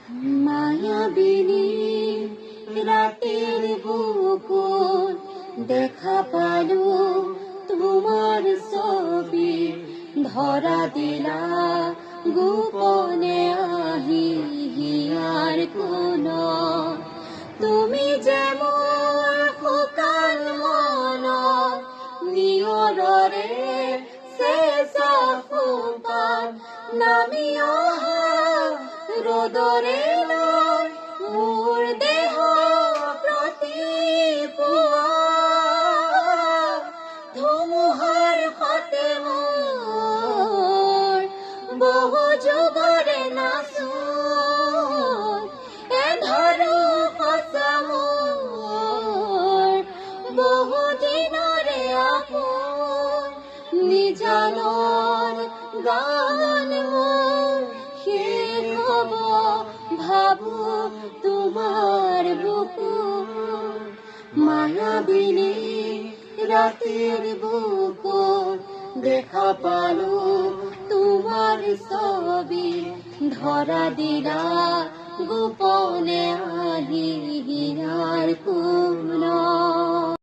মায়াবিনী রাতের বুকুর দেখা পালু তোমার ছবি, ধরা দিলা গোপনে আহি হিয়ার কোন। তুমি যেমন ফোকাল মন নিয়ৰৰে চেঁচা সোপান নামি অহা ৰ'দৰে লৈ মোৰ দেহ প্ৰতি পুৱা ধুমুহাৰ সতে মোৰ বহু যুগৰে নাচোন এন্ধাৰো সঁচা মোৰ বহু দিনৰে আপোন নিজানৰ গান মোৰ শেষ হ'ব ভাবো তোমাৰ বুকুত। মায়াবিনী রাতের বুকুত দেখা পালু তোমার ছবি, ধরা দিলা গোপনে আহি হিয়ার কোন।